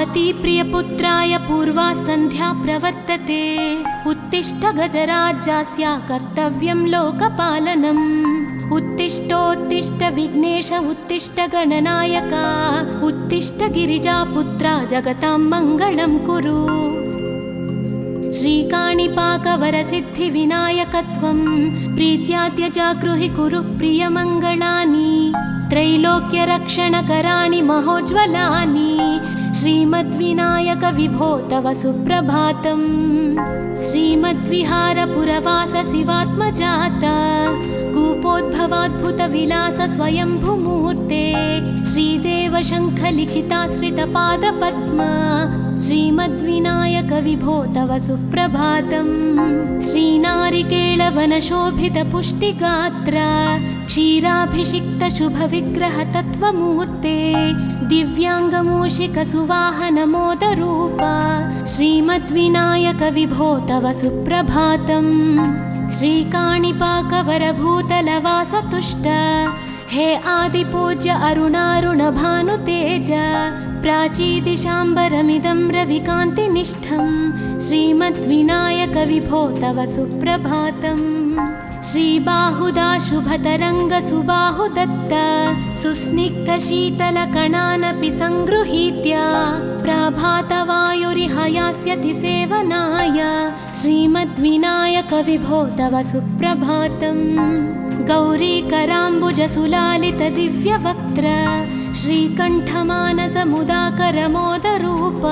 पार्वतीप्रियपुत्राय पूर्वा सन्ध्या प्रवर्तते। उत्तिष्ठ गजराज्यास्य कर्तव्यं लोकपालनम्। उत्तिष्ठोत्तिष्ठ विघ्नेश उत्तिष्ठ गणनायक। उत्तिष्ठ गिरिजापुत्रा जगतां मङ्गलं कुरु। श्रीकाणिपाकवरसिद्धिविनायकत्वं प्रीत्याद्य जागृहि कुरु प्रियमङ्गलानि। त्रैलोक्यरक्षणकराणि महोज्ज्वलानि। श्रीमद्विनायक विभो तव सुप्रभातम्। श्रीमद्विहारपुरवास शिवात्मजात कूपोद्भवाद्भुतविलास स्वयंभूमूर्ते। श्रीदेव शङ्खलिखिताश्रितपादपद्म। श्रीमद्विनायक विभो तव सुप्रभातम्। श्रीनारिकेळवनशोभितपुष्टिगात्र क्षीराभिषिक्तशुभविग्रह तत्त्वमूर्ते। दिव्याङ्गमूषिकसुवाहनमोदरूप श्रीमद्विनायक विभो तव सुप्रभातम्। श्रीकाणिपाकवरभूतलवासतुष्ट हे आदिपूज्य अरुणारुणभानुतेज। प्राचीदिशाम्बरमिदं रविकान्तिनिष्ठं श्रीमद्विनायक विभो तव सुप्रभातम्। श्रीबाहुदा शुभतरङ्गसुबाहुदत्त सुस्निग्धशीतलकणानपि सङ्गृहीत्य प्रभातवायुरिहयास्यति सेवनाय श्रीमद्विनायक विभो तव सुप्रभातम्। गौरीकराम्बुजसुलालितदिव्यवक्त्र श्रीकण्ठमानसमुदाकरमोदरूप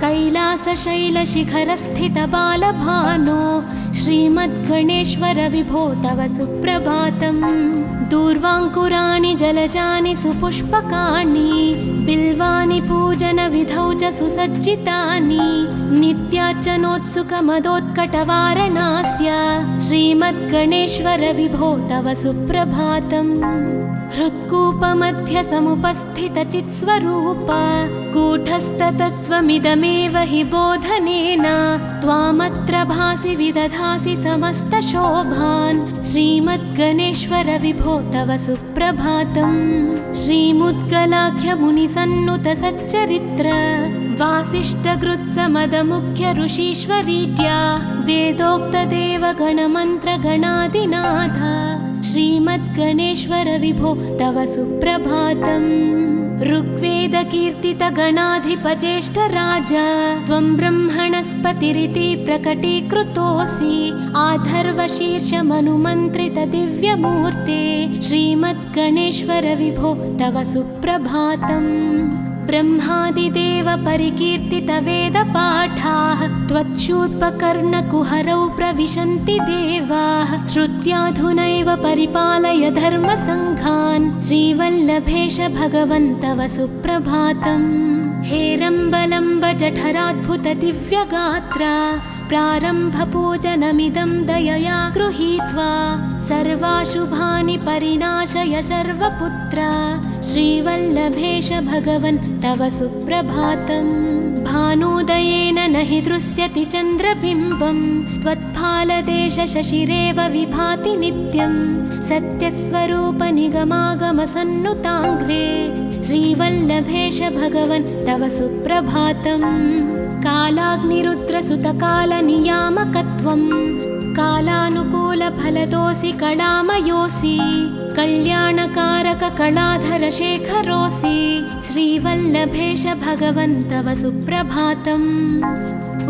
कैलासशैलशिखरस्थितबालभानो श्रीमद्गणेश्वर विभो तव सुप्रभातम्। दूर्वाङ्कुराणि जलजानि सुपुष्पकाणि बिल्वानि पूजनविधौ च सुसज्जितानि। नित्यार्चनोत्सुकमदोत्कटवारणास्य श्रीमद्गणेश्वर विभो तव सुप्रभातम्। हृत्कूपमध्य समुपस्थितचित्स्वरूप कूटस्थतत्त्वमिदमेव हि बोधनेन त्वामत्र भासि विदधासि समस्तशोभान् श्रीमद्गणेश्वर विभो तव सुप्रभातम्। श्रीमुद्गलाख्यमुनिसन्नुत सच्चरित्र वासिष्ठगृत्समदमुख्य ऋषीश्वरीज्या वेदोक्तदेवगणमन्त्रगणादिनाथ श्रीमद्गणेश्वर विभो तव सुप्रभातम्। ऋग्वेदकीर्तितगणाधिपज्येष्ठराज त्वं ब्रह्मणस्पतिरिति प्रकटीकृतोऽसि। आधर्वशीर्षमनुमन्त्रितदिव्यमूर्ते श्रीमद्गणेश्वर विभो तव सुप्रभातम्। ब्रह्मादिदेव परिकीर्तितवेदपाठाः त्वच्छूत्पकर्णकुहरौ प्रविशन्ति देवाः। श्रुत्याधुनैव परिपालय धर्मसङ्घान् श्रीवल्लभेश भगवन् तव सुप्रभातम्। हेरम्बलम्ब जठराद्भुत दिव्यगात्र प्रारम्भपूजनमिदं दयया गृहीत्वा सर्वाशुभानि परिनाशय सर्वपुत्र श्रीवल्लभेश भगवन् तव सुप्रभातम्। भानुदयेन न हि दृश्यति चन्द्रबिम्बं त्वत्फालदेश शशिरेव विभाति नित्यं। सत्यस्वरूप निगमागमसन्नुताङ्घ्रे श्रीवल्लभेश भगवन् तव सुप्रभातम्। कालाग्निरुद्रसुतकालनियामकत्वं कालानुकूलफलदोऽसि कलामयोऽसि। कल्याणकारक कलाधर शेखरोऽसि श्रीवल्लभेश भगवन् तव सुप्रभातम्।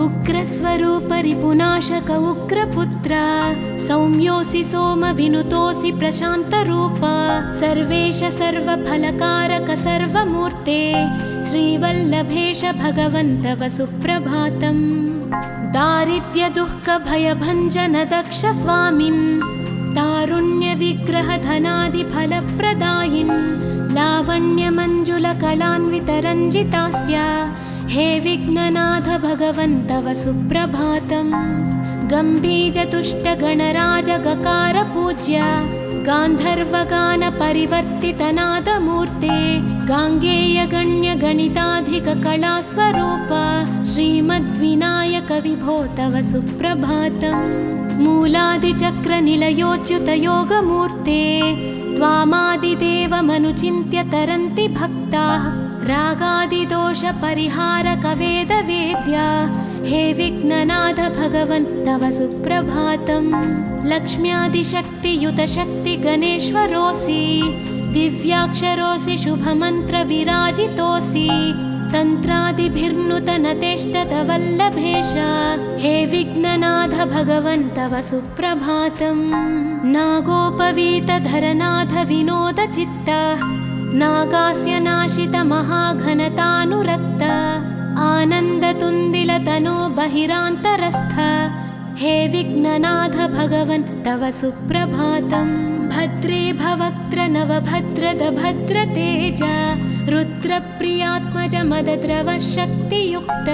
उग्रस्वरूप रिपुनाशक उग्रपुत्र सौम्योऽसि सोमविनुतोऽसि प्रशान्तरूप। सर्वेश सर्वफलकारक सर्वमूर्ते श्रीवल्लभेश भगवन् तव सुप्रभातम्। दारिद्र्यदुःखभयभञ्जन दक्ष स्वामिन् तारुण्यविग्रह धनादिफलप्रदायिन् लावण्यमञ्जुलकलान्वितरञ्जितास्य हे विघ्ननाथ भगवन् तव सुप्रभातम्। गम्भीजतुष्टगणराजगकार पूज्य गान्धर्वगानपरिवर्तितनादमूर्ते गाङ्गेयगण्यगणिताधिककलास्वरूप श्रीमद्विनायक विभो तव सुप्रभातम्। मूलादिचक्रनिलयोच्युतयोगमूर्ते त्वामादिदेवमनुचिन्त्य तरन्ति भक्ताः रागादिदोषपरिहारकवेदवेद्या हे विघ्ननाथ भगवन् तव सुप्रभातम्। लक्ष्म्यादिशक्तियुतशक्तिगणेश्वरोऽसि दिव्याक्षरोऽसि शुभमन्त्रविराजितोऽसि तन्त्रादिभिर्नुतनतेष्टतवल्लभेश हे विघ्ननाथ भगवन् तव सुप्रभातम्। नागोपवीतधरनाथ विनोदचित्त नागास्य नाशितमहाघनतानुरक्त आनन्दतुन्दिलतनो बहिरान्तरस्थ हे विघ्ननाथ भगवन् तव सुप्रभातम्। भद्रे भवक्त्र नवभद्रद भद्रतेज रुद्रप्रियात्मज मदद्रव शक्तियुक्त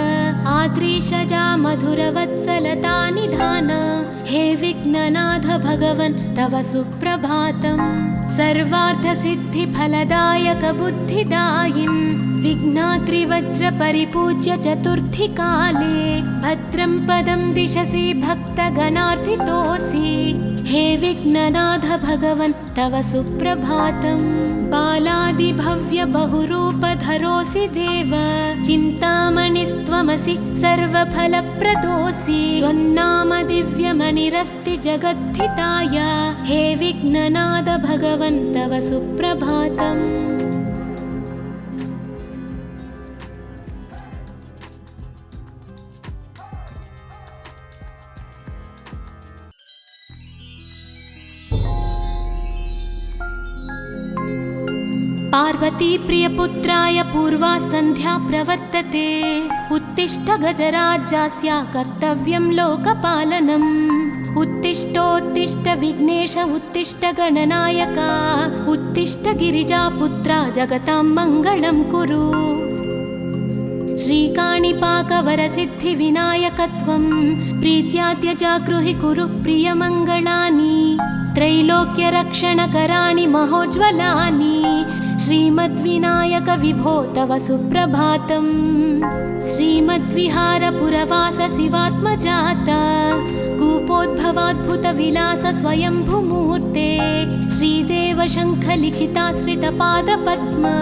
आद्रीशजा मधुरवत्सलता निधान हे विघ्ननाथ भगवन् तव सुप्रभातम्। सर्वार्थसिद्धिफलदायक बुद्धिदायिन् विघ्नाद्रिवज्रपरिपूज्य चतुर्थी काले भद्रं पदं दिशसि भक्तगणार्थितोऽसि हे विघ्ननाथ भगवन् तव सुप्रभातम्। बालादिभव्य बहुरूपधरोऽसि देव चिन्तामणिस्त्वमसि सर्वफलप्रदोऽसि त्वन्नाम दिव्यमणिरस्ति जगद्धिताय हे विघ्ननाथ भगवन् तव सुप्रभातम्। पार्वती प्रियपुत्राय पूर्वा सन्ध्या प्रवर्तते उत्तिष्ठ गजराज्यास्य कर्तव्यं लोकपालनम्। उत्तिष्ठोत्तिष्ठ विघ्नेश उत्तिष्ठ गणनायक उत्तिष्ठ गिरिजापुत्रा जगतां मङ्गलं कुरु। श्रीकाणिपाकवरसिद्धिविनायकत्वं प्रीत्याद्य जागृहि कुरु प्रियमङ्गलानि त्रैलोक्यरक्षणकराणि महोज्ज्वलानि श्रीमद्विनायक विभो तव सुप्रभातम्। श्रीमद्विहारपुरवास शिवात्मजात कूपोद्भवाद्भुतविलास स्वयंभुमूर्ते श्रीदेव शङ्खलिखिताश्रितपादपद्मा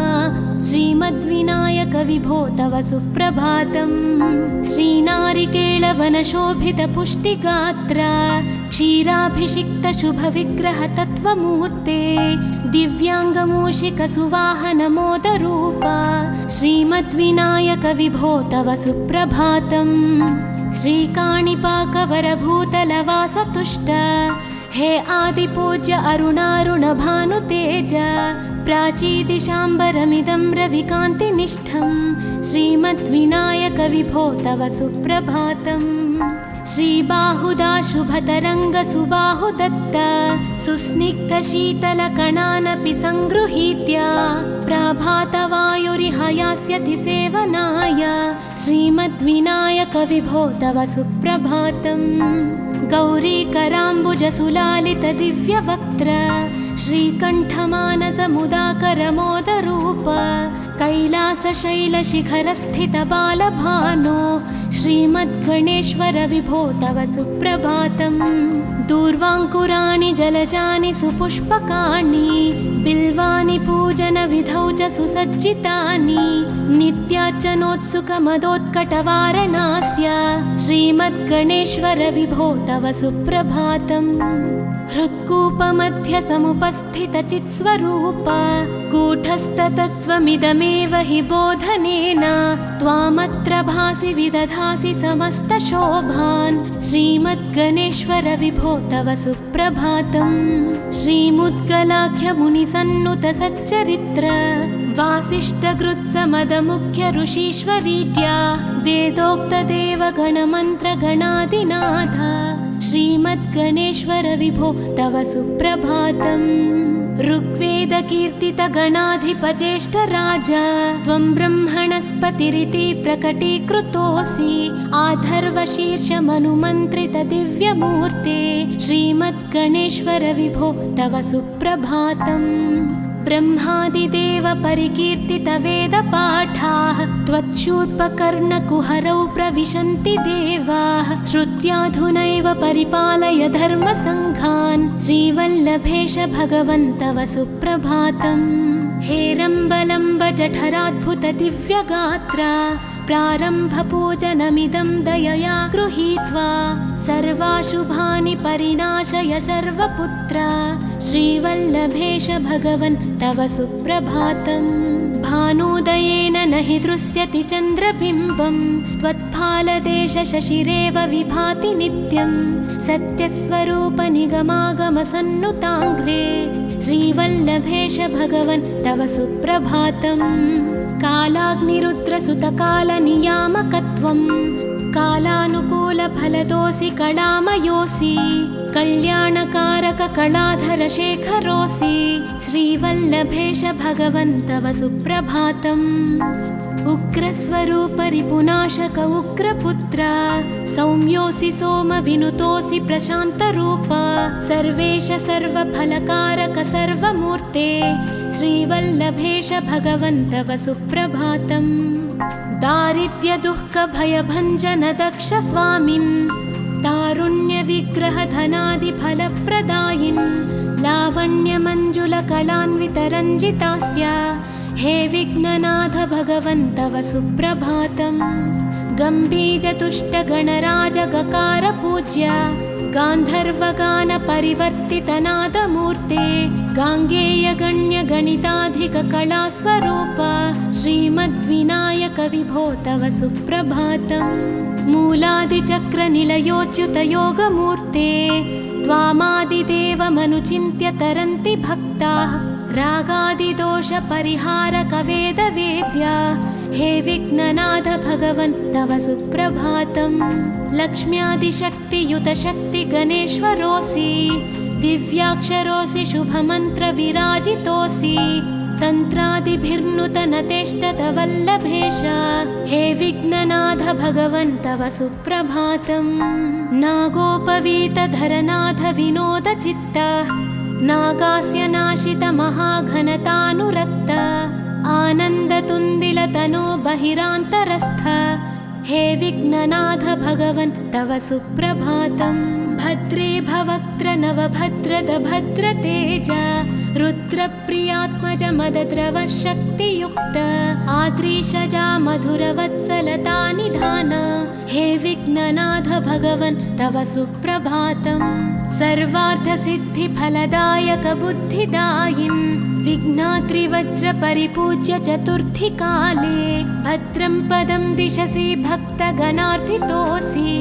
श्रीमद्विनायक विभो तव सुप्रभातम्। श्रीनारिकेळवनशोभितपुष्टिगात्र क्षीराभिषिक्तशुभविग्रहतत्त्वमूर्ते दिव्याङ्गमूषिकसुवाहनमोदरूप श्रीमद्विनायक विभो तव सुप्रभातम्। श्रीकाणिपाकवरभूतलवासतुष्ट हे आदिपूज्य अरुणारुणभानुतेज प्राचीदिशाम्बरमिदं रविकान्तिनिष्ठं श्रीमद्विनायक विभो तव सुप्रभातम्। श्रीबाहुदा शुभतरङ्गसुबाहुदत्त सुस्निग्धशीतलकणानपि सङ्गृहीत्य प्राभातवायुरिह यास्यति सेवनाय श्रीमद्विनायक विभो तव सुप्रभातम्। गौरीकराम्बुजसुलालितदिव्यवक्त्र श्रीकण्ठमानसमुदाकरमोदरूप कैलासशैलशिखरस्थितबालभानो श्रीमद्गणेश्वर विभो तव सुप्रभातम्। दूर्वाङ्कुराणि जलजानि सुपुष्पकाणि बिल्वानि पूजनविधौ च सुसज्जितानि नित्यार्चनोत्सुकमदोत्कटवारणास्य श्रीमद्गणेश्वर विभो तव सुप्रभातम्। हृत्कूपमध्यसमुपस्थितचित्स्वरूप कूटस्थतत्त्वमिदमेव हि बोधनेन त्वामत्र भासि विदधासि समस्तशोभान् श्रीमद्गणेश्वर विभो तव सुप्रभातम्। श्रीमुद्गलाख्यमुनिसन्नुतसच्चरित्र वासिष्ठगृत्समदमुख्य ऋषीश्वरीत्या वेदोक्तदेवगणमन्त्रगणादिनाथ श्रीमद्गणेश्वर विभो तव सुप्रभातम्। ऋग्वेदकीर्तितगणाधिपज्येष्ठराज त्वं ब्रह्मणस्पतिरिति प्रकटीकृतोऽसि आधर्वशीर्षमनुमन्त्रितदिव्यमूर्ते श्रीमद्गणेश्वर विभो तव सुप्रभातम्। ब्रह्मादिदेव परिकीर्तितवेदपाठाः त्वच्छूत्पकर्णकुहरौ प्रविशन्ति देवाः श्रुत्याधुनैव परिपालय धर्मसङ्घान् श्रीवल्लभेश भगवन् तव सुप्रभातम्। हेरम्बलम्ब जठराद्भुत दिव्यगात्र प्रारम्भपूजनमिदं दयया गृहीत्वा सर्वाशुभानि परिनाशय सर्वपुत्र श्रीवल्लभेश भगवन् तव सुप्रभातम्। भानोदयेन न हि दृश्यति चन्द्रबिम्बं त्वत्फालदेश शशिरेव विभाति नित्यं सत्यस्वरूप निगमागमसन्नुताङ्घ्रे श्रीवल्लभेश भगवन् तव सुप्रभातम्। कालाग्निरुद्रसुतकालनियामकत्वं कालानुकूलफलदोऽसि कलामयोऽसि कल्याणकारक कलाधर शेखरोऽसि श्रीवल्लभेश भगवन् तव सुप्रभातम्। उग्रस्वरूप रिपुनाशक उग्रपुत्र सौम्योऽसि सोमविनुतोऽसि प्रशान्तरूप सर्वेश सर्वफलकारक सर्वमूर्ते श्रीवल्लभेश भगवन् तव सुप्रभातम्। दारिद्र्यदुःखभयभञ्जन दक्ष स्वामिन् तारुण्यविग्रहधनादिफलप्रदायिन् लावण्यमञ्जुलकलान्वितरञ्जितास्य हे विघ्ननाथ भगवन् तव सुप्रभातम्। गम्भीजतुष्टगणराजगकार पूज्य गान्धर्वगानपरिवर्तितनादमूर्ते गाङ्गेयगण्यगणिताधिककलास्वरूप श्रीमद्विनायक विभो तव सुप्रभातम्। मूलादिचक्रनिलयोच्युतयोगमूर्ते त्वामादिदेवमनुचिन्त्य तरन्ति भक्ताः रागादिदोषपरिहारक वेदवेद्या हे विघ्ननाथ भगवन् तव सुप्रभातम्। लक्ष्म्यादिशक्तियुतशक्ति गणेश्वरोऽसि दिव्याक्षरोऽसि शुभमन्त्रविराजितोऽसि तन्त्रादिभिर्नुतनतेष्टत वल्लभेश हे विघ्ननाथ भगवन् तव सुप्रभातम्। नागोपवीतधरनाथ विनोदचित्त नागास्य नाशित महाघनतानुरक्त आनन्दतुन्दिलतनो बहिरान्तरस्थ हे विघ्ननाथ भगवन् तव सुप्रभातम्। भद्रे भवक्त्र नवभद्रद भद्रतेज रुद्रप्रियात्मज मदद्रव शक्तियुक्त आद्रीशजा मधुरवत्सलता निधान हे विघ्ननाथ भगवन् तव सुप्रभातम्। सर्वार्थसिद्धिफलदायक बुद्धिदायिन् विघ्नात्रिवज्रपरिपूज्य चतुर्थी काले भद्रं पदं दिशसि भक्तगणार्थितोऽसि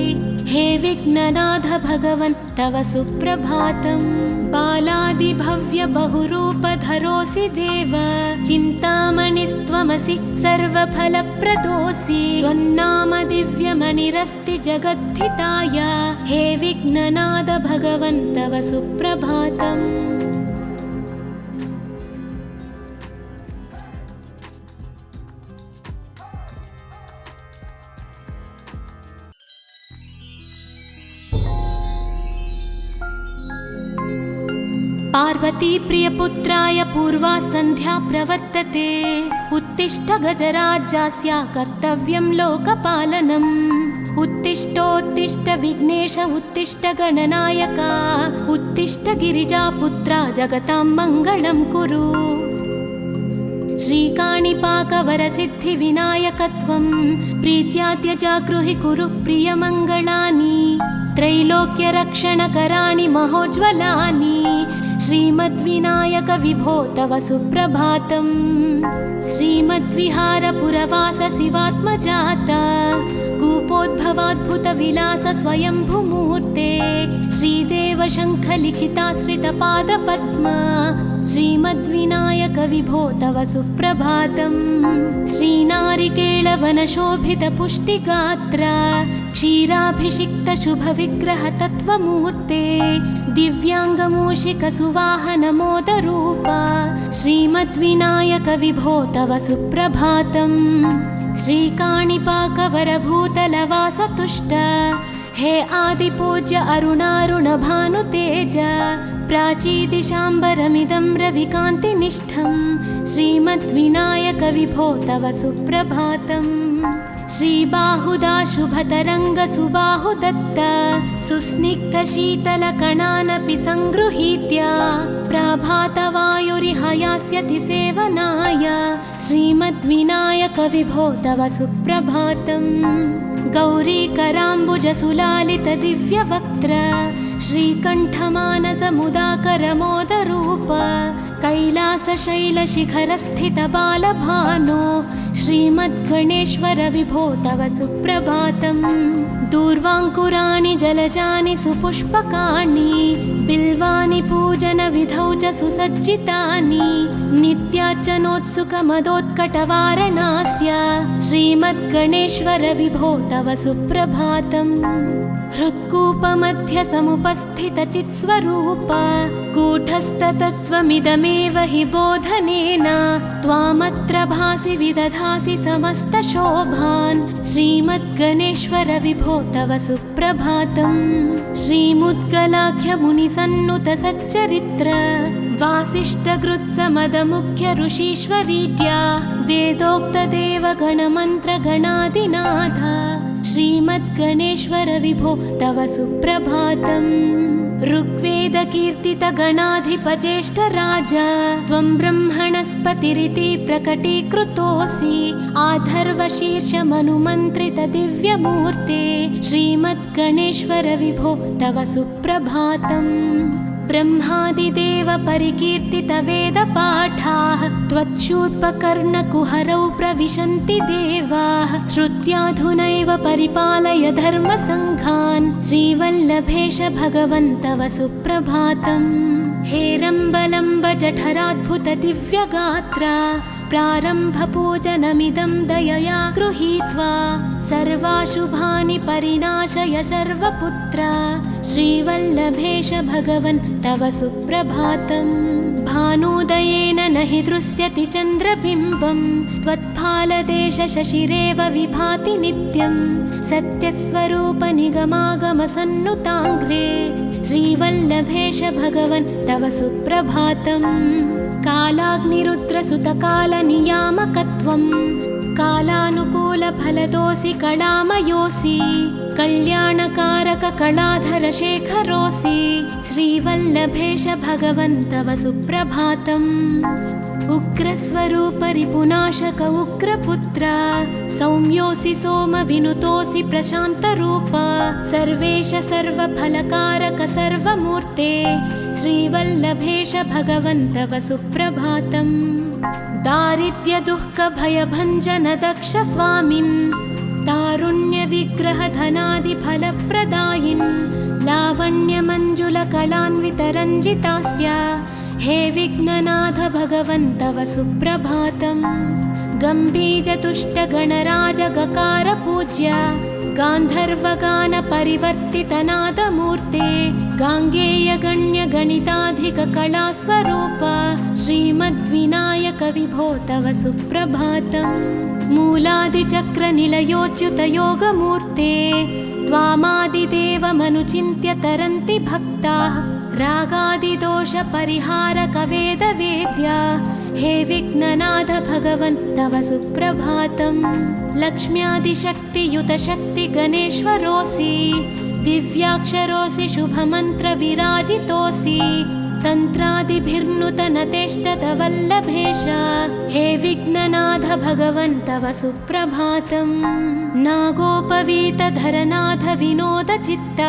हे विघ्ननाथ भगवन् तव सुप्रभातम्। बालादिभव्य बहुरूपधरोऽसि देव चिन्तामणिस्त्वमसि सर्वफलप्रदोऽसि त्वन्नाम दिव्यमणिरस्ति जगद्धिताय हे विघ्ननाथ भगवन् तव सुप्रभातम्। पार्वती प्रियपुत्राय पूर्वा सन्ध्या प्रवर्तते उत्तिष्ठ गजराज्यस्य कर्तव्यं लोकपालनम्। उत्तिष्ठोत्तिष्ठ विघ्नेश उत्तिष्ठ गणनायक उत्तिष्ठ गिरिजापुत्रा जगतां मङ्गलं कुरु। श्रीकाणिपाकवरसिद्धिविनायकत्वं प्रीत्याद्य जागृहि कुरु प्रियमङ्गलानि त्रैलोक्यरक्षणकराणि महोज्ज्वलानि श्रीमद्विनायक विभो तव सुप्रभातम्। श्रीमद्विहारपुरवास शिवात्मजात कूपोद्भवाद्भुतविलास स्वयंभूमूर्ते श्रीदेव शङ्खलिखिताश्रितपादपद्मा श्रीमद्विनायक विभो तव सुप्रभातम्। श्रीनारिकेळवनशोभितपुष्टिगात्र क्षीराभिषिक्त शुभविग्रह तत्त्वमूर्ते दिव्याङ्गमूषिकसुवाहनमोदरूप श्रीमद्विनायक विभो तव सुप्रभातम्। श्रीकाणिपाकवरभूतलवासतुष्ट हे आदिपूज्य अरुणारुणभानुतेज प्राचीदिशाम्बरमिदं रविकान्तिनिष्ठं श्रीमद्विनायक विभो तव सुप्रभातम्। श्रीबाहुदा शुभतरङ्गसुबाहुदत्त सुस्निग्धशीतलकणानपि सङ्गृहीत्य प्रभातवायुरिह यास्यति सेवनाय श्रीमद्विनायकविभो तव सुप्रभातम्। गौरीकराम्बुजसुलालितदिव्यवक्त्र श्रीकण्ठमानसमुदाकरमोदरूप कैलासशैलशिखरस्थितबालभानो श्रीमद्गणेश्वर विभो तव सुप्रभातम्। दूर्वाङ्कुराणि जलजानि सुपुष्पकाणि बिल्वानि पूजनविधौ च सुसज्जितानि नित्यार्चनोत्सुकमदोत्कटवारणास्य श्रीमद्गणेश्वर विभो तव सुप्रभातम्। हृत्कूपमध्यसमुपस्थितचित्स्वरूप कूटस्थतत्त्वमिदमेव हि बोधनेन त्वामत्र भासि विदधासि समस्तशोभान् श्रीमद्गणेश्वर विभो तव सुप्रभातम्। श्रीमुद्गलाख्यमुनिसन्नुतसच्चरित्र वासिष्ठगृत्समदमुख्य ऋषीश्वरीड्या वेदोक्तदेवगणमन्त्रगणादिनाथ श्रीमद्गणेश्वर विभो तव सुप्रभातम्। ऋग्वेदकीर्तितगणाधिपज्येष्ठराज त्वं ब्रह्मणस्पतिरिति प्रकटीकृतोऽसि आधर्वशीर्षमनुमन्त्रितदिव्यमूर्ते श्रीमद्गणेश्वर विभो तव सुप्रभातम्। ब्रह्मादिदेव परिकीर्तितवेदपाठाः त्वच्छूर्पकर्णकुहरौ प्रविशन्ति देवाः श्रुत्याधुनैव परिपालय धर्मसङ्घान् श्रीवल्लभेश भगवन् तव सुप्रभातम्। हेरम्बलम्बजठराद्भुतदिव्यगात्रा प्रारम्भपूजनमिदं दयया गृहीत्वा सर्वाशुभानि परिनाशय सर्वपुत्र श्रीवल्लभेश भगवन् तव सुप्रभातम्। भानुदयेन न हि दृश्यति चन्द्रबिम्बं त्वत्फालदेशशशिरेव विभाति नित्यं सत्यस्वरूपनिगमागमसन्नुताङ्घ्रे श्रीवल्लभेश भगवन् तव सुप्रभातम्। कालाग्निरुद्रसुतकालनियामकत्वं कालानुकूलफलदोऽसि कलामयोऽसि कल्याणकारककलाधरशेखरोऽसि श्रीवल्लभेश भगवन् तव सुप्रभातम्। उग्रस्वरूपरिपुनाशक उग्रपुत्र सौम्योऽसि सोमविनुतोऽसि प्रशान्तरूप सर्वेश सर्वफलकारक सर्वमूर्ते श्रीवल्लभेश भगवन् तव सुप्रभातम्। दारिद्र्यदुःखभयभञ्जन दक्ष स्वामिन् तारुण्यविग्रहधनादिफलप्रदायिन् लावण्यमञ्जुलकलान्वितरञ्जितास्य हे विघ्ननाथ भगवन् तव सुप्रभातम्। गम्भीजतुष्टगणराजगकार गान्धर्वगानपरिवर्तितनादमूर्ते गाङ्गेयगण्यगणिताधिककलास्वरूप श्रीमद्विनायक विभो तव सुप्रभातम्। मूलादिचक्रनिलयोच्युतयोगमूर्ते त्वामादिदेवमनुचिन्त्य तरन्ति भक्ताः रागादिदोषपरिहारकवेदवेद्या हे विघ्ननाथ भगवन् तव सुप्रभातम्। लक्ष्म्यादिशक्तियुतशक्तिगणेश्वरोऽसि दिव्याक्षरोऽसि शुभमन्त्रविराजितोऽसि तन्त्रादिभिर्नुतनतेष्टतवल्लभेश हे विघ्ननाथ भगवन् तव सुप्रभातम्। नागोपवीतधरनाथ विनोदचित्त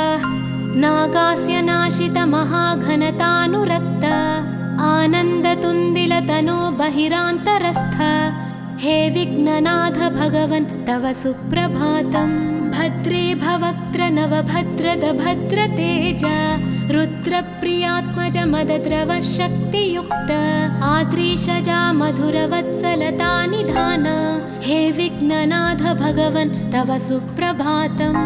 नागास्य नाशित महाघनतानुरक्त आनन्दतुन्दिलतनो बहिरान्तरस्थ हे विघ्ननाथ भगवन् तव सुप्रभातम्। भद्रे भवक्त्र नवभद्रद भद्रतेज रुद्रप्रियात्मज मदद्रव शक्तियुक्त आद्रीशजा मधुरवत्सलता निधान हे विघ्ननाथ भगवन् तव सुप्रभातम्।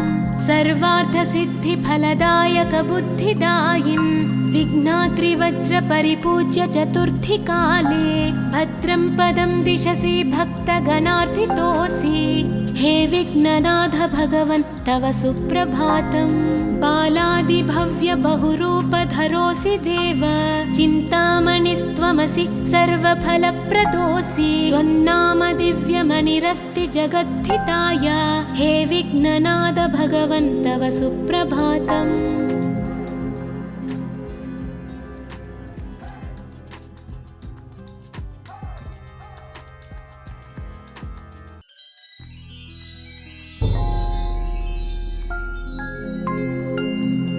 सर्वार्थसिद्धिफलदायक बुद्धिदायिन् विघ्नात्रिवज्रपरिपूज्य चतुर्थीकाले भद्रं पदं दिशसि भक्तगणार्थितोऽसि हे विघ्ननाथ भगवन् तव सुप्रभातम्। बालादिभव्य बहुरूपधरोऽसि देव, चिन्तामणिस्त्वमसि सर्वफलप्रदोऽसि। त्वन्नाम दिव्यमणिरस्ति जगद्धिताय, हे विघ्ननाथ भगवन् तव सुप्रभातम्।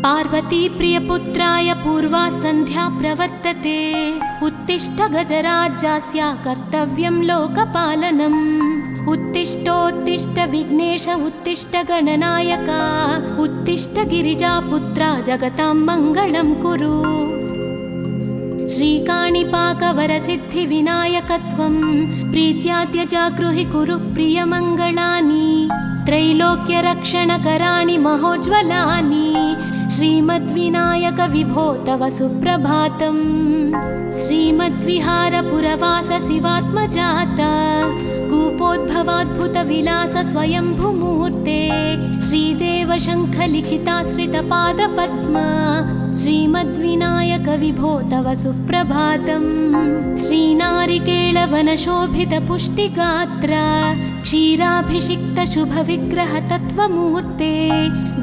पार्वती प्रियपुत्राय पूर्वा सन्ध्या प्रवर्तते, उत्तिष्ठ गजराज्यस्य कर्तव्यं लोकपालनम्। उत्तिष्ठोत्तिष्ठ विघ्नेश उत्तिष्ठ गणनायक, उत्तिष्ठ गिरिजापुत्रा जगतां मङ्गलं कुरु। श्रीकाणिपाकवरसिद्धिविनायकत्वं प्रीत्याद्य जागृहि कुरु प्रियमङ्गलानि। त्रैलोक्यरक्षणकराणि महोज्ज्वलानि, श्रीमद्विनायक विभो तव सुप्रभातम्। श्रीमद्विहारपुरवास शिवात्मजात, कूपोद्भवाद्भुतविलास स्वयंभूमूर्ते। श्रीदेव शङ्खलिखिताश्रितपादपद्मा, श्रीमद्विनायक विभो तव सुप्रभातम्। श्रीनारिकेळवनशोभितपुष्टिगात्र, क्षीराभिषिक्त शुभविग्रह तत्त्वमूर्ते।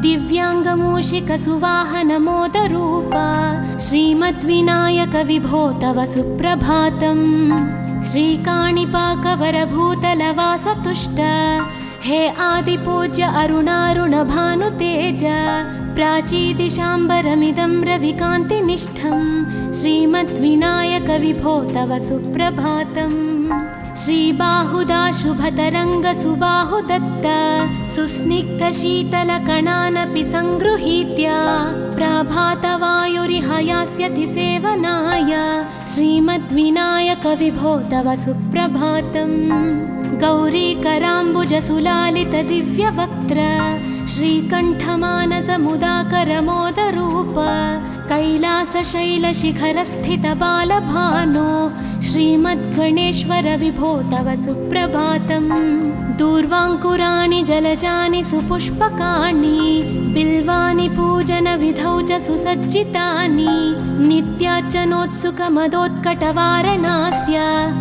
दिव्याङ्गमूषिकसुवाहनमोदरूप, श्रीमद्विनायक विभो तव सुप्रभातम्। श्रीकाणिपाकवरभूतलवासतुष्ट, हे आदिपूज्य अरुणारुणभानुतेज। प्राचीदिशाम्बरमिदं रविकान्तिनिष्ठं, श्रीमद्विनायक विभो तव सुप्रभातम्। श्रीबाहुदाशुभतरङ्गसुबाहुदत्त, सुस्निग्धशीतलकणानपि सङ्गृहीत्य। प्रभातवायुरिहयास्यति सेवनाय, श्रीमद्विनायक विभो तव सुप्रभातम्। गौरीकराम्बुजसुलालितदिव्यवक्त्र, श्रीकण्ठमानसमुदाकरमोदरूप। कैलासशैलशिखरस्थितबालभानो, श्रीमद्गणेश्वर विभो तव सुप्रभातम्। दूर्वाङ्कुराणि जलजानि सुपुष्पकाणि, बिल्वानि पूजनविधौ च सुसज्जितानि। नित्यार्चनोत्सुकमदोत्कटवारणास्य,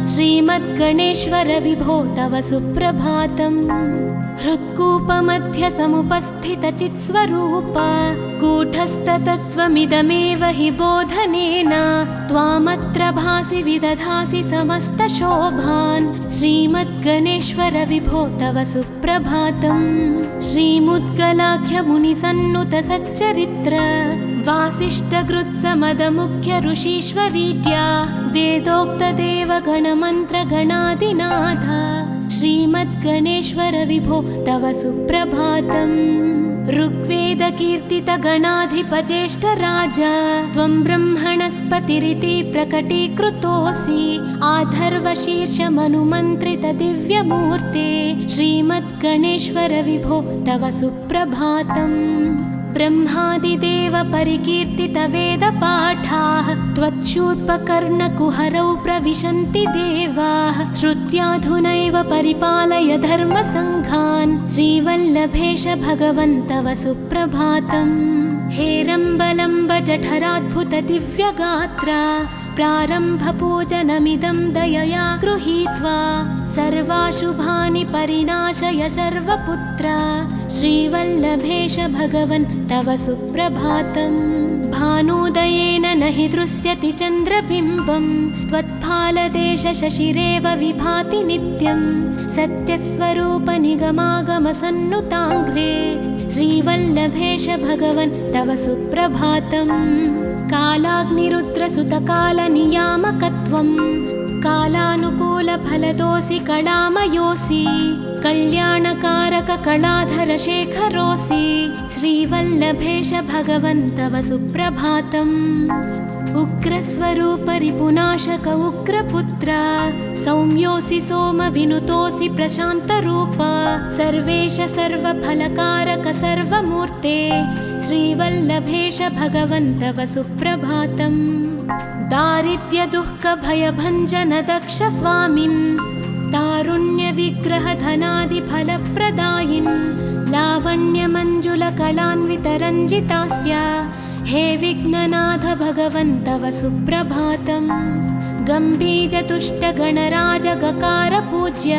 श्रीमद्गणेश्वर विभो तव सुप्रभातम्। हृत्कूपमध्यसमुपस्थितचित्स्वरूप, कूटस्थतत्त्वमिदमेव हि बोधनेन। त्वामत्र भासि विदधासि समस्तशोभान्, श्रीमद्गणेश्वर विभो तव सुप्रभातम्। श्रीमुद्गलाख्यमुनिसन्नुतसच्चरित्र, वासिष्ठकृत्समदमुख्य ऋषीश्वरीत्या। वेदोक्तदेवगणमन्त्रगणादिनाथ, श्रीमद्गणेश्वर विभो तव सुप्रभातम्। ऋग्वेदकीर्तितगणाधिपज्येष्ठराज, त्वं ब्रह्मणस्पतिरिति प्रकटीकृतोऽसि। आधर्वशीर्षमनुमन्त्रितदिव्यमूर्ते, श्रीमद्गणेश्वर विभो तव सुप्रभातम्। ब्रह्मादिदेव परिकीर्तितवेदपाठाः, त्वच्छूत्पकर्णकुहरौ प्रविशन्ति देवाः। श्रुत्याधुनैव परिपालय धर्मसङ्घान्, श्रीवल्लभेश भगवन् तव सुप्रभातम्। हेरम्बलम्ब जठराद्भुत दिव्यगात्र, प्रारम्भपूजनमिदं दयया गृहीत्वा। सर्वाशुभानि परिनाशय सर्वपुत्र, श्रीवल्लभेश भगवन् तव सुप्रभातम्। भानुदयेन न हि दृश्यति चन्द्रबिम्बं, त्वत्फालदेश शशिरेव विभाति नित्यं। सत्यस्वरूप निगमागमसन्नुताङ्घ्रे, श्रीवल्लभेश भगवन् तव सुप्रभातम्। कालाग्निरुद्रसुतकालनियामकत्वं, कालानुकूलफलदोऽसि कलामयोऽसि। कल्याणकारक कलाधरशेखरोऽसि, श्रीवल्लभेश भगवन् तव सुप्रभातम्। उग्रस्वरूप रिपुनाशक उग्रपुत्र, सौम्योऽसि सोमविनुतोऽसि प्रशान्तरूप। सर्वेश सर्वफलकारक सर्वमूर्ते, श्रीवल्लभेश भगवन् तव सुप्रभातम्। दारिद्र्यदुःखभयभञ्जन दक्ष स्वामिन्, तारुण्यविग्रहधनादिफलप्रदायिन् लावण्यमञ्जुलकलान्वितरञ्जितास्य हे विघ्ननाथ भगवन् तव सुप्रभातम्। गम्भीजतुष्टगणराजगकारपूज्य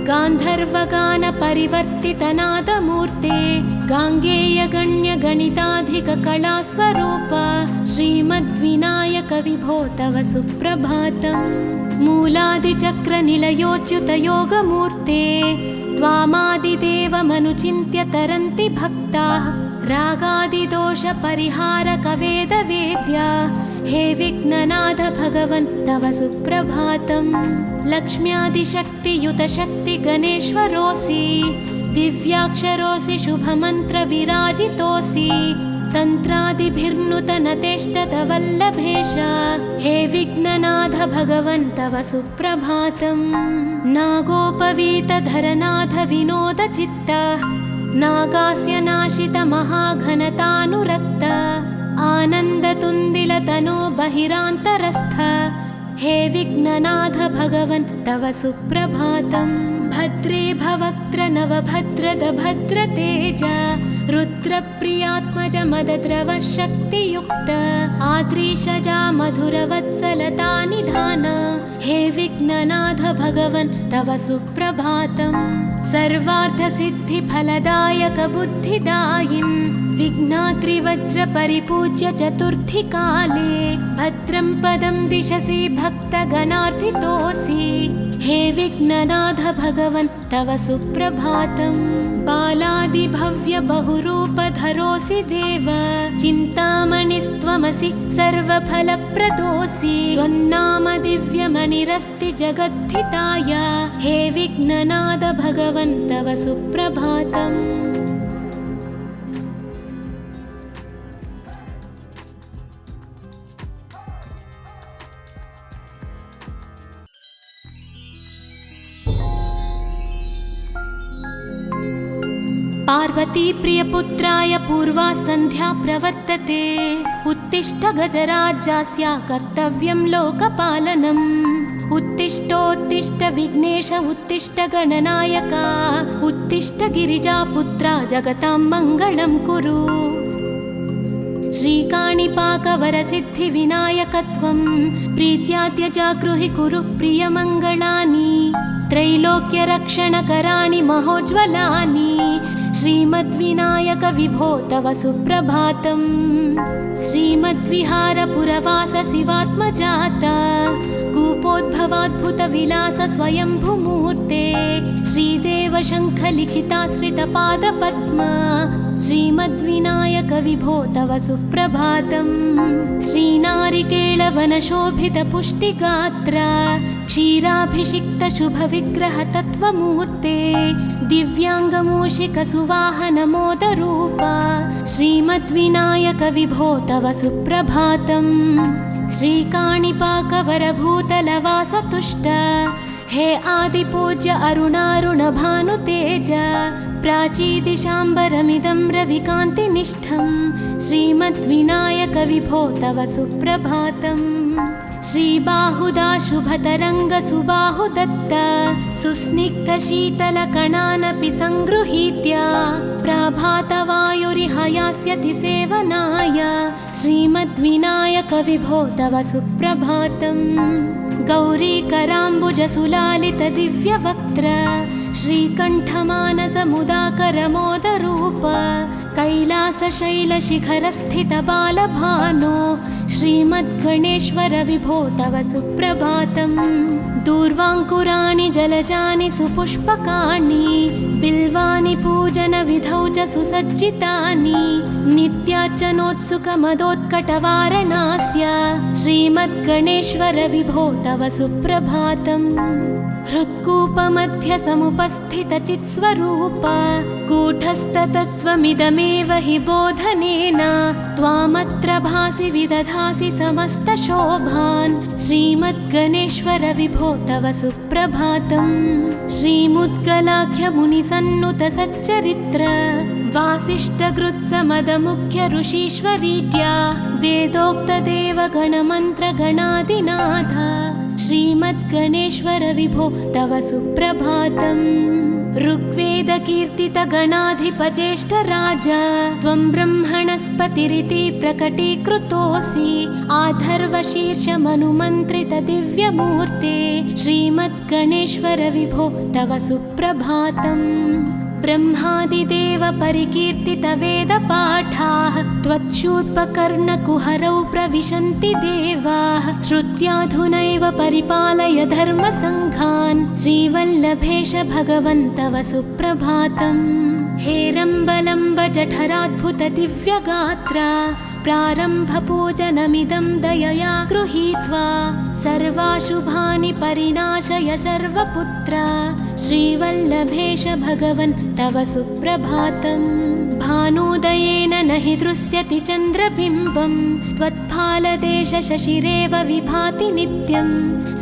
गान्धर्वगानपरिवर्तितनादमूर्ते गाङ्गेयगण्यगणिताधिककलास्वरूप श्रीमद्विनायक विभो तव सुप्रभातम्। मूलादिचक्रनिलयोच्युतयोगमूर्ते त्वामादिदेवमनुचिन्त्य तरन्ति भक्ताः रागादिदोषपरिहारकवेदवेद्या हे विघ्ननाथ भगवन् तव सुप्रभातम्। लक्ष्म्यादिशक्तियुतशक्तिगणेश्वरोऽसि दिव्याक्षरोऽसि शुभमन्त्रविराजितोऽसि तन्त्रादिभिर्नुतनतेष्टतवल्लभेश हे विघ्ननाथ भगवन् तव सुप्रभातम्। नागोपवीतधरनाथ विनोदचित्त नागास्य नाशित महाघनतानुरक्त आनन्दतुन्दिलतनो बहिरान्तरस्थ हे विघ्ननाथ भगवन् तव सुप्रभातम्। भद्रे भवक्त्र नवभद्रद भद्रतेज रुद्रप्रियात्मज मदद्रव शक्तियुक्त आद्रीशजा मधुरवत्सलता निधान हे विघ्ननाथ भगवन् तव सुप्रभातम्। सर्वार्थसिद्धिफलदायक बुद्धिदायिन् विघ्नात्रिवज्रपरिपूज्य चतुर्थीकाले भद्रं पदं दिशसि भक्तगणार्थितोऽसि हे विघ्ननाथ भगवन् तव सुप्रभातम्। बालादिभव्य बहुरूपधरोऽसि देव चिन्तामणिस्त्वमसि सर्वफलप्रदोऽसि त्वन्नाम दिव्यमणिरस्ति जगद्धिताय हे विघ्ननाथ भगवन् तव सुप्रभातम्। पार्वती प्रियपुत्राय पूर्वा सन्ध्या प्रवर्तते उत्तिष्ठ गजराज्यास्य कर्तव्यं लोकपालनम्। उत्तिष्ठोत्तिष्ठ विघ्नेश उत्तिष्ठ गणनायक उत्तिष्ठ गिरिजापुत्रा जगतां मङ्गलं कुरु। श्रीकाणिपाकवरसिद्धिविनायकत्वं प्रीत्याद्य जागृहि कुरु प्रियमङ्गलानि त्रैलोक्यरक्षणकराणि महोज्ज्वलानि श्रीमद्विनायक विभो तव सुप्रभातम्। श्रीमद्विहारपुरवास शिवात्मजात कूपोद्भवाद्भुतविलास स्वयंभुमूर्ते श्रीदेव शङ्खलिखिताश्रितपादपद्म श्रीमद्विनायक विभो तव सुप्रभातम्। श्रीनारिकेळवनशोभितपुष्टिगात्र क्षीराभिषिक्तशुभविग्रहतत्त्वमूर्ते दिव्याङ्गमूषिकसुवाहनमोदरूप श्रीमद्विनायक विभो तव सुप्रभातम्। श्रीकाणिपाकवरभूतलवासतुष्ट हे आदिपूज्य अरुणारुणभानुतेज प्राचीदिशाम्बरमिदं रविकान्तिनिष्ठं श्रीमद्विनायक विभो तव सुप्रभातम्। श्रीबाहुदा शुभतरङ्गसुबाहुदत्त सुस्निग्धशीतलकणानपि सङ्गृहीत्य प्राभातवायुरिह यास्यति सेवनाय श्रीमद्विनायक विभो तव सुप्रभातम्। गौरीकराम्बुजसुलालितदिव्यवक्त्र श्रीकण्ठमानसमुदाकरमोदरूप कैलासशैलशिखरस्थितबालभानो श्रीमद्गणेश्वर विभो तव सुप्रभातम्। दूर्वाङ्कुराणि जलजानि सुपुष्पकाणि बिल्वानि पूजनविधौ च सुसज्जितानि नित्यार्चनोत्सुकमदोत्कटवारणास्य श्रीमद्गणेश्वर विभो तव सुप्रभातम्। हृत्कूपमध्यसमुपस्थितचित्स्वरूप कूटस्थतत्त्वमिदमेव हि बोधनेन त्वामत्र भासि विदधासि समस्तशोभान् श्रीमद्गणेश्वर विभो तव सुप्रभातम्। श्रीमुद्गलाख्यमुनिसन्नुतसच्चरित्र वासिष्ठगृत्समदमुख्य ऋषीश्वरीड्या वेदोक्तदेवगणमन्त्रगणादिनाथ श्रीमद्गणेश्वर विभो तव सुप्रभातम्। ऋग्वेदकीर्तितगणाधिपज्येष्ठराज त्वं ब्रह्मणस्पतिरिति प्रकटीकृतोऽसि। आधर्वशीर्षमनुमन्त्रितदिव्यमूर्ते श्रीमद्गणेश्वर विभो तव सुप्रभातम्। ब्रह्मादिदेव परिकीर्तितवेदपाठाः त्वच्छूर्पकर्णकुहरौ प्रविशन्ति देवाः। श्रुत्याधुनैव परिपालय धर्मसङ्घान् श्रीवल्लभेश भगवन् तव सुप्रभातम्। हेरम्बलम्ब जठराद्भुतदिव्यगात्रा प्रारम्भपूजनमिदं दयया गृहीत्वा सर्वाशुभानि परिनाशय सर्वपुत्रा श्रीवल्लभेश भगवन् तव सुप्रभातम्। भानुदयेन न हि दृश्यति चन्द्रबिम्बं त्वत्फालदेशशशिरेव विभाति नित्यं।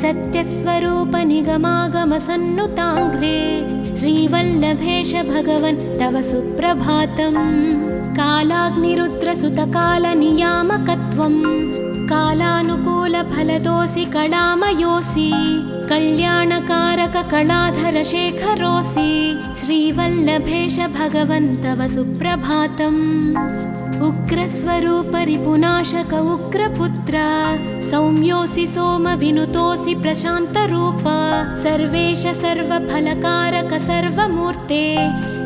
सत्यस्वरूपनिगमागमसन्नुताङ्घ्रे श्रीवल्लभेश भगवन् तव सुप्रभातम्। कालाग्निरुद्रसुतकालनियामकत्वं कालानुकूलफलदोऽसि कलामयोऽसि। कल्याणकारककलाधरशेखरोऽसि श्रीवल्लभेश भगवन् तव सुप्रभातम्। उग्रस्वरूपरिपुनाशक उग्रपुत्र सौम्योऽसि सोमविनुतोऽसि प्रशान्तरूप। सर्वेश सर्वफलकारक सर्वमूर्ते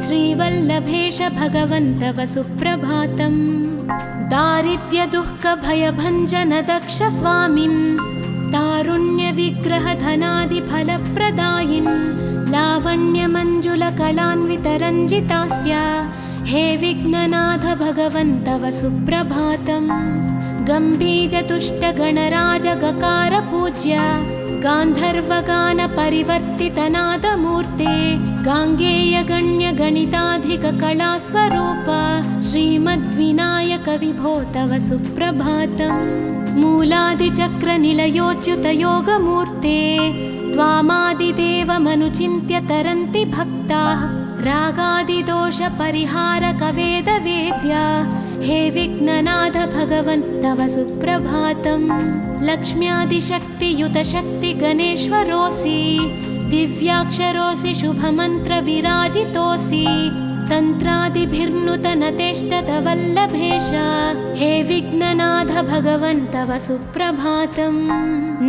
श्रीवल्लभेश भगवन् तव सुप्रभातम्। दारिद्र्यदुःखभयभञ्जन दक्ष स्वामिन् तारुण्यविग्रहधनादिफलप्रदायिन् लावण्यमञ्जुलकलान्वितरञ्जितास्य हे विघ्ननाथ भगवन् तव सुप्रभातम्। गम्भीजतुष्टगणराजगकार पूज्य गान्धर्वगानपरिवर्तितनादमूर्ते गाङ्गेयगण्यगणिताधिककलास्वरूप श्रीमद्विनायक विभो तव सुप्रभातम्। मूलादिचक्रनिलयोच्युतयोगमूर्ते त्वामादिदेवमनुचिन्त्य तरन्ति भक्ताः। रागादिदोषपरिहारकवेदवेद्या हे विघ्ननाथ भगवन् तव सुप्रभातम्। लक्ष्म्यादिशक्तियुतशक्तिगणेश्वरोऽसि दिव्याक्षरोऽसि शुभमन्त्रविराजितोऽसि। तन्त्रादिभिर्नुतनतेष्टतवल्लभेश हे विघ्ननाथ भगवन् तव सुप्रभातम्।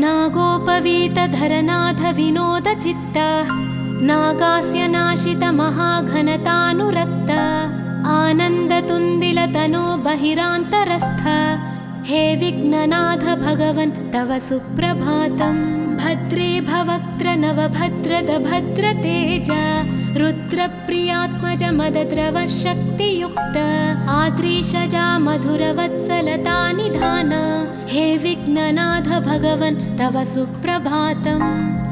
नागोपवीतधरनाथ विनोदचित्त नागास्य नाशित महाघनतानुरक्त आनन्दतुन्दिलतनो बहिरान्तरस्थ हे विघ्ननाथ भगवन् तव सुप्रभातम्। भद्रे भवक्त्र नवभद्रद भद्रतेज रुद्रप्रियात्मज मदद्रव शक्तियुक्त आद्रीशजा मधुरवत्सलता निधान हे विघ्ननाथ भगवन् तव सुप्रभातम्।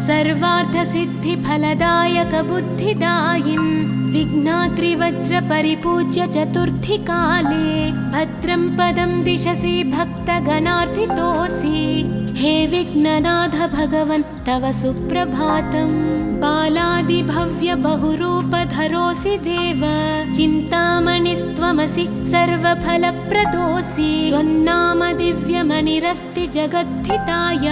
सर्वार्थसिद्धिफलदायक बुद्धिदायिन् विघ्नात्रिवज्रपरिपूज्य चतुर्थीकाले भद्रं पदं दिशसि भक्तगणार्थितोऽसि हे विघ्ननाथ भगवन् तव सुप्रभातम्। बालादिभव्य बहुरूपधरोऽसि देव चिन्तामणिस्त्वमसि सर्वफलप्रदोऽसि। त्वन्नाम दिव्यमणिरस्ति जगद्धिताय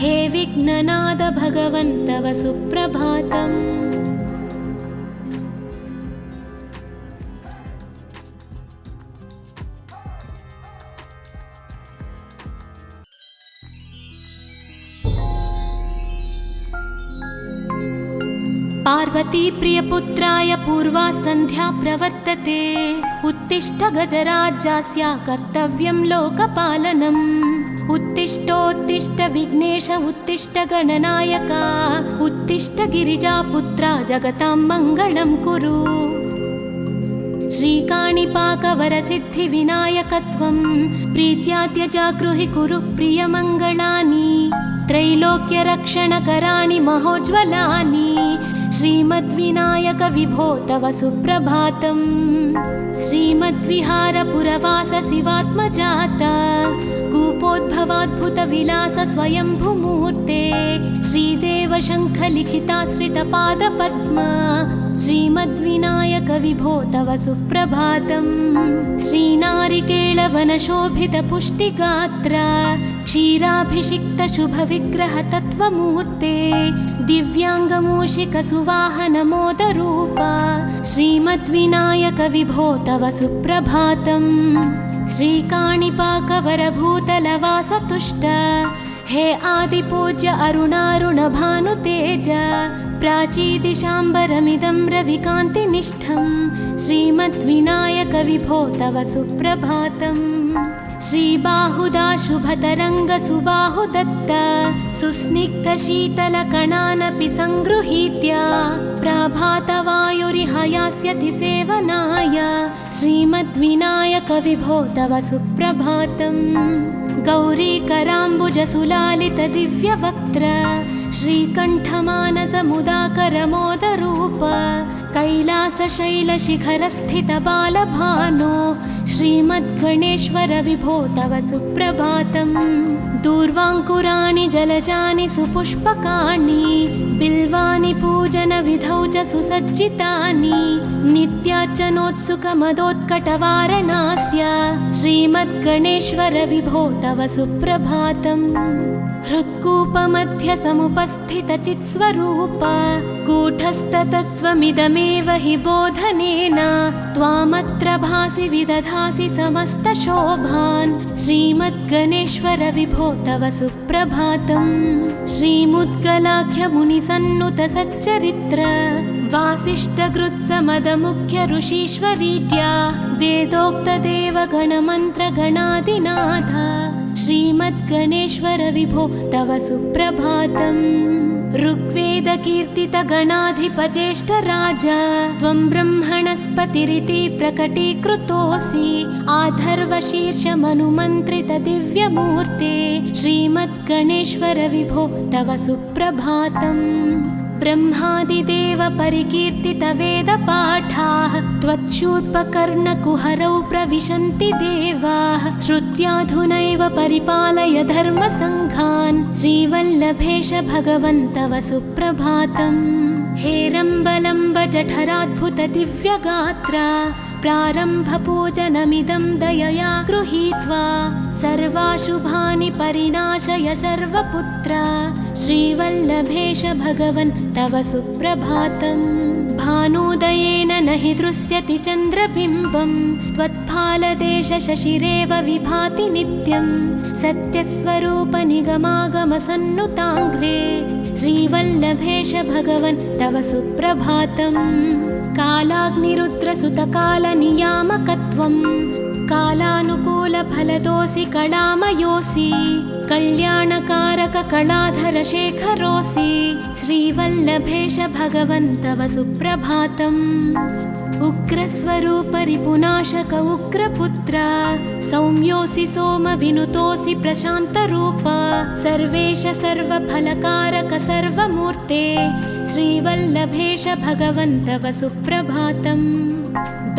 हे विघ्ननाथ भगवन् तव सुप्रभातम्। पार्वती प्रियपुत्राय पूर्वा सन्ध्या प्रवर्तते उत्तिष्ठ गजराज्यस्य कर्तव्यं लोकपालनम्। उत्तिष्ठोत्तिष्ठ विघ्नेश उत्तिष्ठ गणनायक उत्तिष्ठ गिरिजापुत्रा जगतां मङ्गलं कुरु। श्रीकाणिपाकवरसिद्धिविनायकत्वं प्रीत्याद्य जागृहि कुरु प्रियमङ्गलानि। त्रैलोक्यरक्षणकराणि महोज्ज्वलानि श्रीमद्विनायक विभो तव सुप्रभातम्। श्रीमद्विहारपुरवास शिवात्मजात कूपोद्भवाद्भुतविलास स्वयंभूमूर्ते श्रीदेव शङ्खलिखिताश्रितपादपद्म श्रीमद्विनायक विभो तव सुप्रभातम्। श्रीनारिकेळवनशोभितपुष्टिगात्र क्षीराभिषिक्तशुभविग्रहतत्त्वमूर्ते दिव्याङ्गमूषिकसुवाहनमोदरूपा श्रीमद्विनायकविभो तव सुप्रभातम्। श्रीकाणिपाकवरभूतलवासतुष्ट हे आदिपूज्य अरुणारुणभानुतेज प्राचीदिशाम्बरमिदं रविकान्तिनिष्ठं श्रीमद्विनायकविभो तव सुप्रभातम्। श्रीबाहुदाशुभतरङ्गसुबाहुदत्त सुस्निग्धशीतलकणानपि सङ्गृहीत्य प्रभातवायुरिहयास्यति सेवनाय श्रीमद्विनायकविभो तव सुप्रभातम्। गौरीकराम्बुजसुलालितदिव्यवक्त्र श्रीकण्ठमानसमुदाकरमोदरूप कैलासशैलशिखरस्थितबालभानो श्रीमद्गणेश्वरविभो तव सुप्रभातम्। दूर्वाङ्कुराणि जलजानि सुपुष्पकाणि बिल्वानि पूजनविधौ च सुसज्जितानि नित्यार्चनोत्सुकमदोत्कटवारणास्य श्रीमद्गणेश्वरविभो तव सुप्रभातम्। हृत्कूपमध्यसमुपस्थितचित्स्वरूप कूटस्थतत्त्वमिदमेव हि बोधनेन त्वामत्र भासि विदधासि समस्तशोभान् श्रीमद्गणेश्वरविभो तव सुप्रभातम्। श्रीमुद्गलाख्यमुनिसन्नुतसच्चरित्र वासिष्ठकृत्समदमुख्यऋषीश्वरीत्या वेदोक्तदेवगणमन्त्रगणादिनाथ श्रीमद्गणेश्वरविभो तव सुप्रभातम्। ऋग्वेदकीर्तितगणाधिपज्येष्ठराज त्वं ब्रह्मणस्पतिरिति प्रकटीकृतोऽसि आधर्वशीर्षमनुमन्त्रितदिव्यमूर्ते श्रीमद्गणेश्वरविभो तव सुप्रभातम्। ब्रह्मादिदेव परिकीर्तितवेदपाठाः त्वच्छूत्पकर्णकुहरौ प्रविशन्ति देवाः श्रुत्याधुनैव परिपालय धर्मसङ्घान् श्रीवल्लभेश भगवन् तव सुप्रभातम्। हेरम्बलम्ब जठराद्भुतदिव्यगात्र प्रारम्भपूजनमिदं दयया गृहीत्वा सर्वाशुभानि परिनाशय सर्वपुत्र श्रीवल्लभेश भगवन् तव सुप्रभातम्। भानुदयेन न हि दृश्यति चन्द्रबिम्बं त्वत्फालदेशशशिरेव विभाति नित्यं सत्यस्वरूपनिगमागमसन्नुताङ्घ्रे श्रीवल्लभेश भगवन् तव सुप्रभातम्। कालाग्निरुद्रसुतकालनियामकत्वं कालानुकूलफलदोऽसि कलामयोऽसि कल्याणकारककलाधरशेखरोऽसि श्रीवल्लभेश भगवन् तव सुप्रभातम्। उग्रस्वरूपरिपुनाशक उग्रपुत्र सौम्योऽसि सोमविनुतोऽसि प्रशान्तरूप सर्वेश सर्वफलकारक सर्वमूर्ते श्रीवल्लभेश भगवन् तव सुप्रभातम्।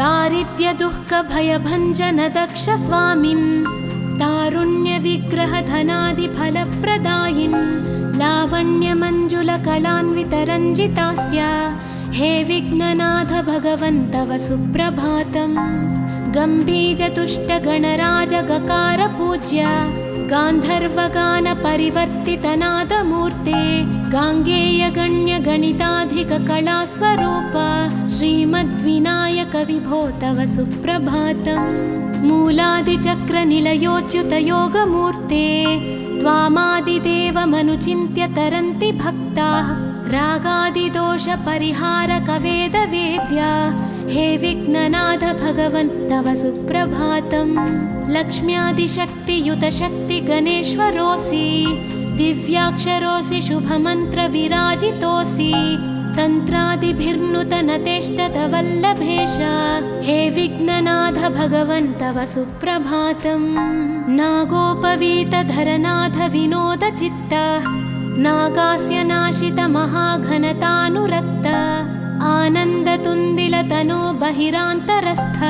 दारिद्र्यदुःखभयभञ्जन दक्ष स्वामिन् तारुण्यविग्रहधनादिफलप्रदायिन् लावण्यमञ्जुलकलान्वितरञ्जितास्य हे विघ्ननाथ भगवन् तव सुप्रभातम्। गम्भीरतुष्टगणराजगकार गान्धर्वगानपरिवर्तितनादमूर्ते गाङ्गेयगण्यगणिताधिककलास्वरूप श्रीमद्विनायकविभो तव सुप्रभातम्। मूलादिचक्रनिलयोच्युतयोगमूर्ते त्वामादिदेवमनुचिन्त्य तरन्ति भक्ताः रागादिदोषपरिहारकवेदवेद्या हे विघ्ननाथ भगवन् तव सुप्रभातम्। लक्ष्म्यादिशक्तियुतशक्तिगणेश्वरोऽसि दिव्याक्षरोऽसि शुभमन्त्रविराजितोऽसि तन्त्रादिभिर्नुतनतेष्टतवल्लभेश हे विघ्ननाथ भगवन् तव सुप्रभातम्। नागोपवीतधरनाथ विनोदचित्त नागास्य नाशितमहाघनतानुरक्त आनन्दतुन्दिलतनो बहिरान्तरस्थ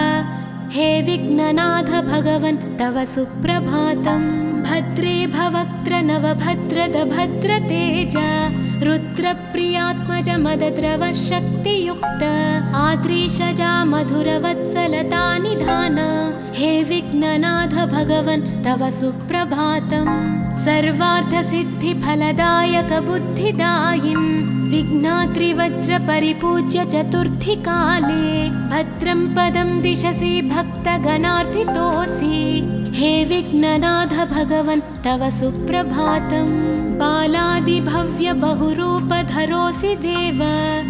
हे विघ्ननाथ भगवन् तव सुप्रभातम्। भद्रे भवक्त्र नवभद्रद भद्रतेज रुद्रप्रियात्मज मदद्रवशक्तियुक्त आद्रीशजा मधुरवत्सलता निधान हे विघ्ननाथ भगवन् तव सुप्रभातम्। सर्वार्थसिद्धिफलदायकबुद्धिदायिन् विघ्नाद्रिवज्रपरिपूज्य चतुर्थीकाले भद्रं पदं दिशसि भक्तगणार्थितोऽसि। हे विघ्ननाथ भगवन् तव सुप्रभातम्। बालादिभव्य बहुरूपधरोऽसि देव,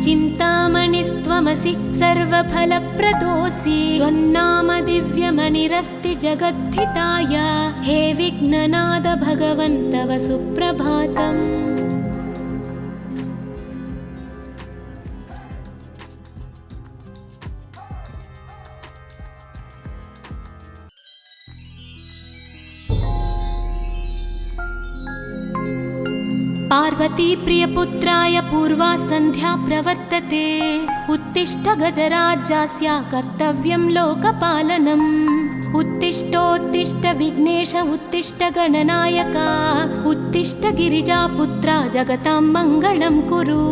चिन्तामणिस्त्वमसि सर्वफलप्रदोऽसि। त्वन्नाम दिव्यमणिरस्ति जगद्धिताय, हे विघ्ननाथ भगवन् तव सुप्रभातम्। पार्वती प्रियपुत्राय पूर्वा सन्ध्या प्रवर्तते। उत्तिष्ठ गजराज्यस्य कर्तव्यं लोकपालनम्। उत्तिष्ठोत्तिष्ठ विघ्नेश उत्तिष्ठ गणनायक, उत्तिष्ठ गिरिजापुत्रा जगतां मङ्गलं कुरु।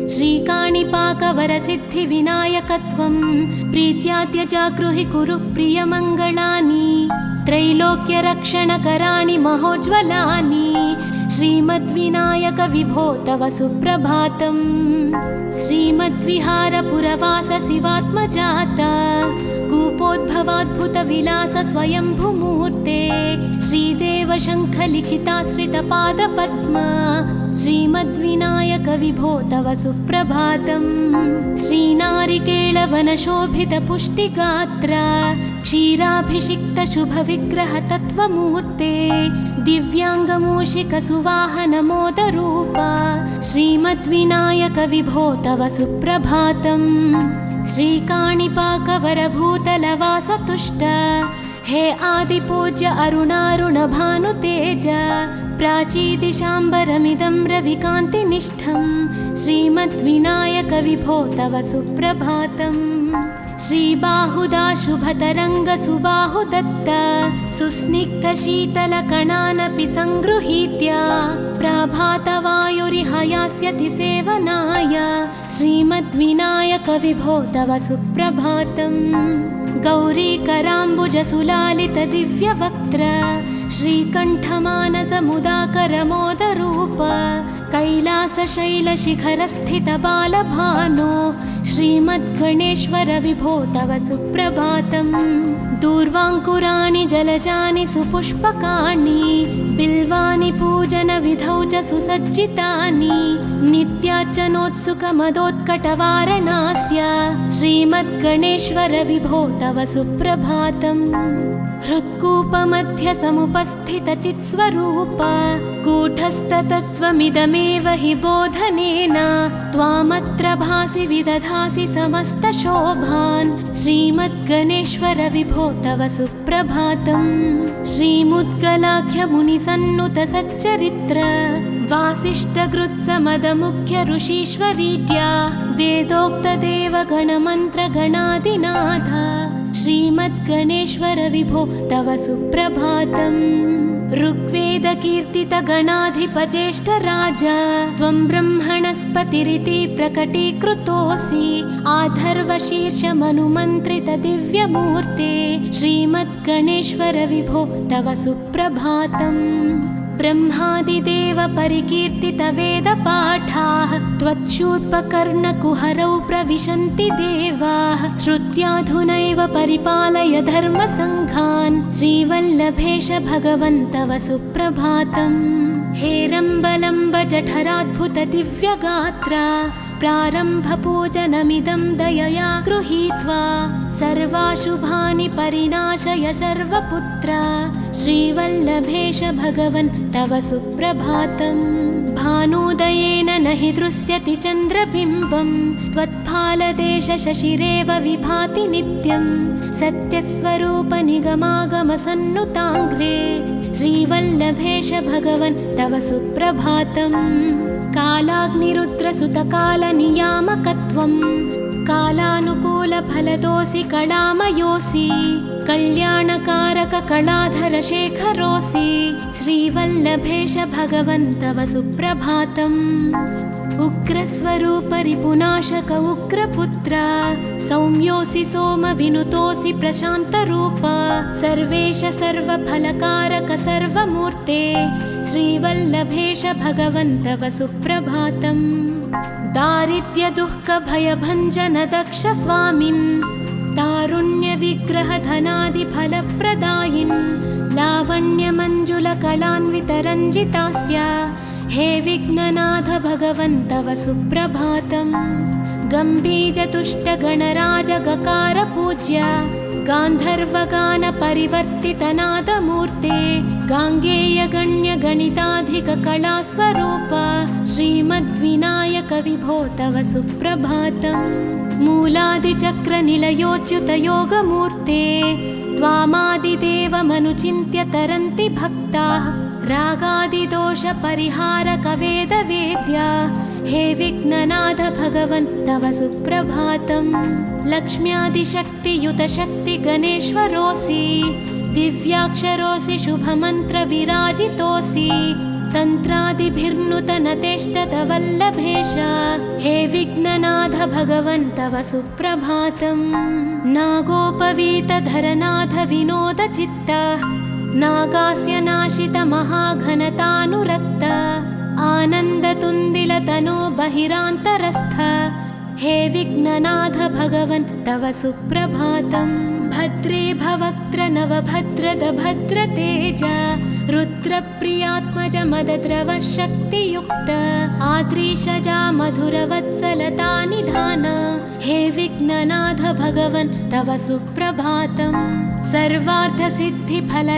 श्रीकाणिपाकवरसिद्धिविनायकत्वं प्रीत्याद्य जागृहि कुरु प्रियमङ्गलानि। त्रैलोक्यरक्षणकराणि महोज्ज्वलानि, श्रीमद्विनायक विभो तव सुप्रभातम्। श्रीमद्विहारपुरवास शिवात्मजाता, कूपोद्भवाद्भुतविलास स्वयंभुमूर्ते। श्रीदेव शङ्खलिखिताश्रितपादपद्मा, श्रीमद्विनायक विभो तव सुप्रभातम्। श्रीनारिकेळवनशोभितपुष्टिगात्र, क्षीराभिषिक्तशुभविग्रहतत्त्वमूर्ते। दिव्याङ्गमूषिकसुवाहनमोदरूपा, श्रीमद्विनायक विभो तव सुप्रभातम्। श्रीकाणिपाकवरभूतलवासतुष्ट, हे आदिपूज्य अरुणारुणभानुतेज। प्राचीदिशाम्बरमिदं रविकान्तिनिष्ठं, श्रीमद्विनायक विभो तव सुप्रभातम्। श्रीबाहुदा शुभतरङ्गसुबाहुदत्त, सुस्निग्धशीतलकणानपि सङ्गृहीत्य। प्रभातवायुरिह यास्यति सेवनाय, श्रीमद्विनायक विभो तव सुप्रभातम्। गौरीकराम्बुजसुलालितदिव्यवक्त्र, श्रीकण्ठमानसमुदाकरमोदरूप। कैलासशैलशिखरस्थितबालभानो, श्रीमद्गणेश्वर विभो तव सुप्रभातम्। दूर्वाङ्कुराणि जलजानि सुपुष्पकाणि, बिल्वानि पूजनविधौ च सुसज्जितानि। नित्यार्चनोत्सुकमदोत्कटवारणास्य, श्रीमद्गणेश्वर विभो तव सुप्रभातम्। हृत्कूपमध्यसमुपस्थितचित्स्वरूप, कूटस्थतत्त्वमिदमेव हि बोधनेन। त्वामत्र भासि विदधासि समस्तशोभान्, श्रीमद्गणेश्वर विभो तव सुप्रभातम्। श्रीमुद्गलाख्यमुनिसन्नुतसच्चरित्र, वासिष्ठकृत्समदमुख्य ऋषीश्वरीड्या। वेदोक्तदेवगणमन्त्रगणादिनाथ, श्रीमद्गणेश्वर विभो तव सुप्रभातम्। ऋग्वेदकीर्तितगणाधिपज्येष्ठराज, त्वं ब्रह्मणस्पतिरिति प्रकटीकृतोऽसि। आधर्वशीर्षमनुमन्त्रितदिव्यमूर्ते, श्रीमद्गणेश्वर विभो तव सुप्रभातम्। ब्रह्मादिदेव परिकीर्तितवेदपाठाः, त्वच्छूत्पकर्णकुहरौ प्रविशन्ति देवाः। श्रुत्याधुनैव परिपालय धर्मसङ्घान्, श्रीवल्लभेश भगवन् तव सुप्रभातम्। हेरम्बलम्ब जठराद्भुतदिव्यगात्र, प्रारम्भपूजनमिदं दयया गृहीत्वा। सर्वाशुभानि परिनाशय सर्वपुत्र, श्रीवल्लभेश भगवन् तव सुप्रभातम्। भानुदयेन न हि दृश्यति चन्द्रबिम्बं, त्वत्फालदेशशशिरेव विभाति नित्यं। सत्यस्वरूपनिगमागमसन्नुताङ्घ्रे, श्रीवल्लभेश भगवन् तव सुप्रभातम्। कालाग्निरुद्रसुतकालनियामकत्वं, कालानुकूलफलदोऽसि कलामयोऽसि। कल्याणकारक कलाधरशेखरोऽसि, श्रीवल्लभेश भगवन् तव सुप्रभातम्। उग्रस्वरूपरिपुनाशक उग्रपुत्र सौम्योऽसि सोमविनुतोऽसि प्रशान्तरूप सर्वेश सर्वफलकारक सर्वमूर्ते श्रीवल्लभेश भगवन् तव सुप्रभातम्। दारिद्र्यदुःखभयभञ्जन दक्ष स्वामिन् तारुण्यविग्रहधनादिफलप्रदायिन् लावण्यमञ्जुलकलान्वितरञ्जितास्य हे विघ्ननाथ भगवन् तव सुप्रभातम्। गम्भीजतुष्टगणराजगकार पूज्य गान्धर्वगानपरिवर्तितनादमूर्ते गाङ्गेयगण्यगणिताधिककलास्वरूप श्रीमद्विनायक विभो तव सुप्रभातम्। मूलादिचक्रनिलयोच्युतयोगमूर्ते त्वामादिदेवमनुचिन्त्य तरन्ति भक्ताः रागादिदोषपरिहारक वेदवेद्या हे विघ्ननाथ भगवन् तव सुप्रभातम्। लक्ष्म्यादिशक्तियुतशक्ति गणेश्वरोऽसि दिव्याक्षरोऽसि शुभमन्त्रविराजितोऽसि तन्त्रादिभिर्नुतनतेष्टतवल्लभेश हे विघ्ननाथ भगवन् तव सुप्रभातम्। नागोपवीतधरनाथ विनोदचित्त नागास्य नाशित महाघनतानुरक्त आनन्दतुन्दिलतनो बहिरान्तरस्थ हे विघ्ननाथ भगवन् तव सुप्रभातम्। भद्रे भवक्त्र नवभद्रद भद्रतेज रुद्रप्रियात्मज मदद्रव शक्तियुक्त आद्रीशजा मधुरवत्सलता निधान हे विघ्ननाथ भगवन् तव सुप्रभातम्। सर्वार्थसिद्धिफल